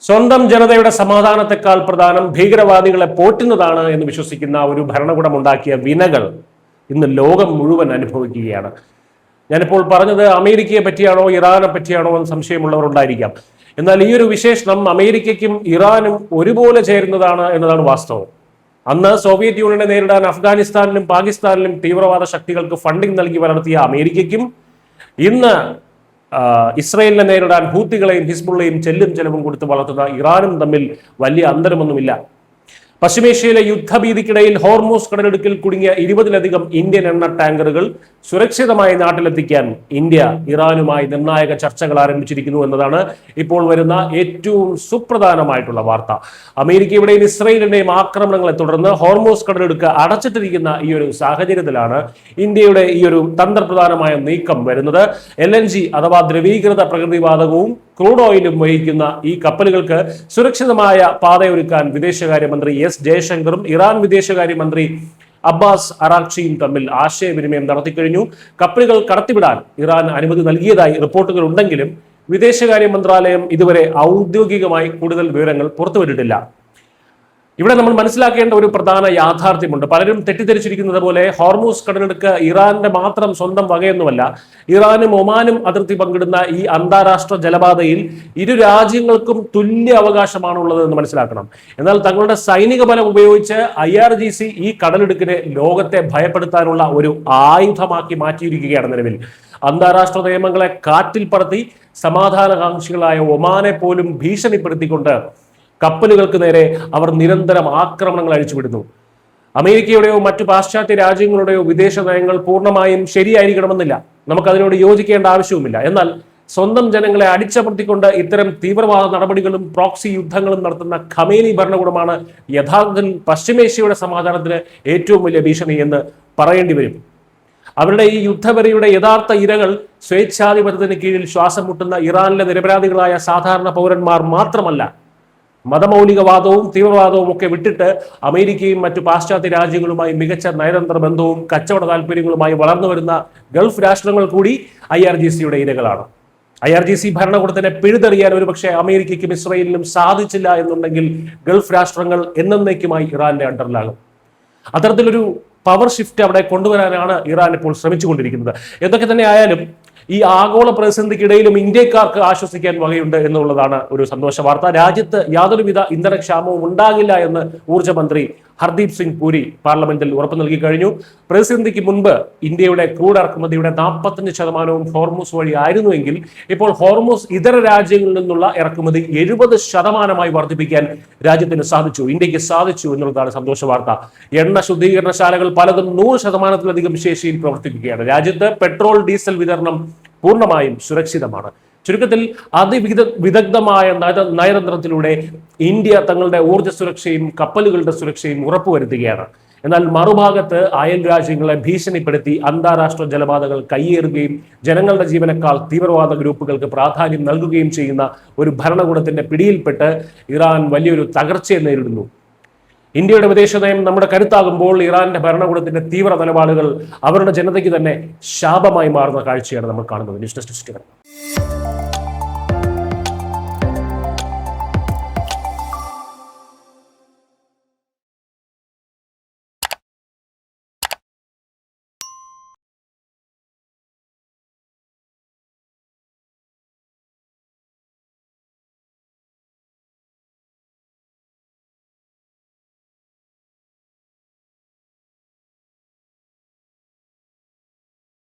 സ്വന്തം ജനതയുടെ സമാധാനത്തെക്കാൾ പ്രധാനം ഭീകരവാദികളെ പോറ്റുന്നതാണ് എന്ന് വിശ്വസിക്കുന്ന ഒരു ഭരണകൂടം ഉണ്ടാക്കിയ വിനകൾ ഇന്ന് ലോകം മുഴുവൻ അനുഭവിക്കുകയാണ്. ഞാനിപ്പോൾ പറഞ്ഞത് അമേരിക്കയെ പറ്റിയാണോ ഇറാനെ പറ്റിയാണോ എന്ന് സംശയമുള്ളവർ ഉണ്ടായിരിക്കാം. എന്നാൽ ഈ ഒരു വിശേഷണം അമേരിക്കയ്ക്കും ഇറാനും ഒരുപോലെ ചേരുന്നതാണ് എന്നതാണ് വാസ്തവം. അന്ന് സോവിയറ്റ് യൂണിയനെ നേരിടാൻ അഫ്ഗാനിസ്ഥാനിലും പാകിസ്ഥാനിലും തീവ്രവാദ ശക്തികൾക്ക് ഫണ്ടിംഗ് നൽകി വളർത്തിയ അമേരിക്കയ്ക്കും ഇന്ന് ഇസ്രയേലിനെ നേരിടാൻ ഹൂത്തികളെയും ഹിസ്ബുള്ളയും ചെല്ലും ചെലവും കൊടുത്ത് വളർത്തുന്ന ഇറാനും തമ്മിൽ വലിയ അന്തരമൊന്നുമില്ല. പശ്ചിമേഷ്യയിലെ യുദ്ധഭീതിക്കിടയിൽ ഹോർമൂസ് കടലിടുക്കിൽ കുടുങ്ങിയ 20-ലധികം ഇന്ത്യൻ എണ്ണ ടാങ്കറുകൾ സുരക്ഷിതമായി നാട്ടിലെത്തിക്കാൻ ഇന്ത്യ ഇറാനുമായി നിർണായക ചർച്ചകൾ ആരംഭിച്ചിരിക്കുന്നു എന്നതാണ് ഇപ്പോൾ വരുന്ന ഏറ്റവും സുപ്രധാനമായിട്ടുള്ള വാർത്ത. അമേരിക്കയുടെയും ഇസ്രയേലിന്റെയും ആക്രമണങ്ങളെ തുടർന്ന് ഹോർമൂസ് കടലിടുക്ക് അടച്ചിട്ടിരിക്കുന്ന ഈ ഒരു സാഹചര്യത്തിലാണ് ഇന്ത്യയുടെ ഈ ഒരു തന്ത്രപ്രധാനമായ നീക്കം വരുന്നത്. LNG അഥവാ ദ്രവീകൃത പ്രകൃതിവാതകവും ക്രൂഡ് ഓയിലും വഹിക്കുന്ന ഈ കപ്പലുകൾക്ക് സുരക്ഷിതമായ പാതയൊരുക്കാൻ വിദേശകാര്യമന്ത്രി എസ് ജയശങ്കറും ഇറാൻ വിദേശകാര്യമന്ത്രി അബ്ബാസ് അറാഖ്ചിയും തമ്മിൽ ആശയവിനിമയം നടത്തിക്കഴിഞ്ഞു. കപ്പലുകൾ കടത്തിവിടാൻ ഇറാൻ അനുമതി നൽകിയതായി റിപ്പോർട്ടുകൾ ഉണ്ടെങ്കിലും വിദേശകാര്യ മന്ത്രാലയം ഇതുവരെ ഔദ്യോഗികമായി കൂടുതൽ വിവരങ്ങൾ പുറത്തുവിട്ടിട്ടില്ല. ഇവിടെ നമ്മൾ മനസ്സിലാക്കേണ്ട ഒരു പ്രധാന യാഥാർത്ഥ്യമുണ്ട്. പലരും തെറ്റിദ്ധരിച്ചിരിക്കുന്നത് പോലെ ഹോർമൂസ് കടലിടുക്ക് ഇറാന്റെ മാത്രം സ്വന്തം വകയൊന്നുമല്ല. ഇറാനും ഒമാനും അതിർത്തി പങ്കിടുന്ന ഈ അന്താരാഷ്ട്ര ജലപാതയിൽ ഇരു രാജ്യങ്ങൾക്കും തുല്യ അവകാശമാണുള്ളത് എന്ന് മനസ്സിലാക്കണം. എന്നാൽ തങ്ങളുടെ സൈനിക ബലം ഉപയോഗിച്ച് IRGC ഈ കടലിടുക്കിനെ ലോകത്തെ ഭയപ്പെടുത്താനുള്ള ഒരു ആയുധമാക്കി മാറ്റിയിരിക്കുകയാണ് നിലവിൽ. അന്താരാഷ്ട്ര നിയമങ്ങളെ കാറ്റിൽ പറത്തി സമാധാനകാംക്ഷികളായ ഒമാനെ പോലും ഭീഷണിപ്പെടുത്തിക്കൊണ്ട് കപ്പലുകൾക്ക് നേരെ അവർ നിരന്തരം ആക്രമണങ്ങൾ അഴിച്ചുവിടുന്നു. അമേരിക്കയുടെയോ മറ്റു പാശ്ചാത്യ രാജ്യങ്ങളുടെയോ വിദേശ നയങ്ങൾ പൂർണ്ണമായും ശരിയായിരിക്കണമെന്നില്ല, നമുക്കതിനോട് യോജിക്കേണ്ട ആവശ്യവുമില്ല. എന്നാൽ സ്വന്തം ജനങ്ങളെ അടിച്ചമർത്തിക്കൊണ്ട് ഇത്തരം തീവ്രവാദ നടപടികളും പ്രോക്സി യുദ്ധങ്ങളും നടത്തുന്ന ഖമേനി ഭരണകൂടമാണ് യഥാർത്ഥത്തിൽ പശ്ചിമേഷ്യയുടെ സമാധാനത്തിന് ഏറ്റവും വലിയ ഭീഷണി എന്ന് പറയേണ്ടി വരും. അവരുടെ ഈ യുദ്ധവെറിയുടെ യഥാർത്ഥ ഇരകൾ സ്വേച്ഛാധിപത്യത്തിന് കീഴിൽ ശ്വാസം മുട്ടുന്ന ഇറാനിലെ നിരപരാധികളായ സാധാരണ പൗരന്മാർ മാത്രമല്ല. മതമൗലികവാദവും തീവ്രവാദവും ഒക്കെ വിട്ടിട്ട് അമേരിക്കയും മറ്റു പാശ്ചാത്യ രാജ്യങ്ങളുമായി മികച്ച നയതന്ത്ര ബന്ധവും കച്ചവട താല്പര്യങ്ങളുമായി വളർന്നു വരുന്ന ഗൾഫ് രാഷ്ട്രങ്ങൾ കൂടി IRGCയുടെ ഇരകളാണ്. IRGC ഭരണകൂടത്തിനെ പിഴുതെറിയാൻ ഒരുപക്ഷെ അമേരിക്കയ്ക്കും ഇസ്രയേലിനും സാധിച്ചില്ല എന്നുണ്ടെങ്കിൽ ഗൾഫ് രാഷ്ട്രങ്ങൾ എന്നേക്കുമായി ഇറാന്റെ അണ്ടറിലാകും. അത്തരത്തിലൊരു പവർ ഷിഫ്റ്റ് അവിടെ കൊണ്ടുവരാനാണ് ഇറാൻ ഇപ്പോൾ ശ്രമിച്ചുകൊണ്ടിരിക്കുന്നത്. എന്തൊക്കെ തന്നെ ആയാലും ഈ ആഗോള പ്രതിസന്ധിക്കിടയിലും ഇന്ത്യക്കാർക്ക് ആശ്വസിക്കാൻ വകയുണ്ട് എന്നുള്ളതാണ് ഒരു സന്തോഷ വാർത്ത. രാജ്യത്ത് യാതൊരുവിധ ഇന്ധനക്ഷാമവും ഉണ്ടാകില്ല എന്ന് ഊർജ്ജ മന്ത്രി ഹർദീപ് സിംഗ് പുരി പാർലമെന്റിൽ ഉറപ്പു നൽകി കഴിഞ്ഞു. പ്രതിസന്ധിക്ക് മുൻപ് ഇന്ത്യയുടെ ക്രൂഡ് ഇറക്കുമതിയുടെ 45% ഹോർമൂസ് വഴി ആയിരുന്നുവെങ്കിൽ ഇപ്പോൾ ഹോർമൂസ് ഇതര രാജ്യങ്ങളിൽ നിന്നുള്ള ഇറക്കുമതി 70% വർദ്ധിപ്പിക്കാൻ രാജ്യത്തിന് സാധിച്ചു, ഇന്ത്യക്ക് സാധിച്ചു എന്നുള്ളതാണ് സന്തോഷ വാർത്ത. എണ്ണ ശുദ്ധീകരണശാലകൾ പലതും 100%-ലധികം ശേഷിയിൽ പ്രവർത്തിക്കുകയാണ്. രാജ്യത്ത് പെട്രോൾ ഡീസൽ വിതരണം പൂർണ്ണമായും സുരക്ഷിതമാണ്. ചുരുക്കത്തിൽ വിദഗ്ധമായ നയതന്ത്രത്തിലൂടെ ഇന്ത്യ തങ്ങളുടെ ഊർജ്ജ സുരക്ഷയും കപ്പലുകളുടെ സുരക്ഷയും ഉറപ്പുവരുത്തുകയാണ്. എന്നാൽ മറുഭാഗത്ത് അയൽ രാജ്യങ്ങളെ ഭീഷണിപ്പെടുത്തി അന്താരാഷ്ട്ര ജലപാതകൾ കയ്യേറുകയും ജനങ്ങളുടെ ജീവനേക്കാൾ തീവ്രവാദ ഗ്രൂപ്പുകൾക്ക് പ്രാധാന്യം നൽകുകയും ചെയ്യുന്ന ഒരു ഭരണകൂടത്തിന്റെ പിടിയിൽപ്പെട്ട് ഇറാൻ വലിയൊരു തകർച്ചയെ നേരിടുന്നു. ഇന്ത്യയുടെ വിദേശ നയം നമ്മുടെ കരുത്താകുമ്പോൾ ഇറാന്റെ ഭരണകൂടത്തിന്റെ തീവ്ര നിലപാടുകൾ അവരുടെ ജനതയ്ക്ക് തന്നെ ശാപമായി മാറുന്ന കാഴ്ചയാണ് നമ്മൾ കാണുന്നത്. News desk.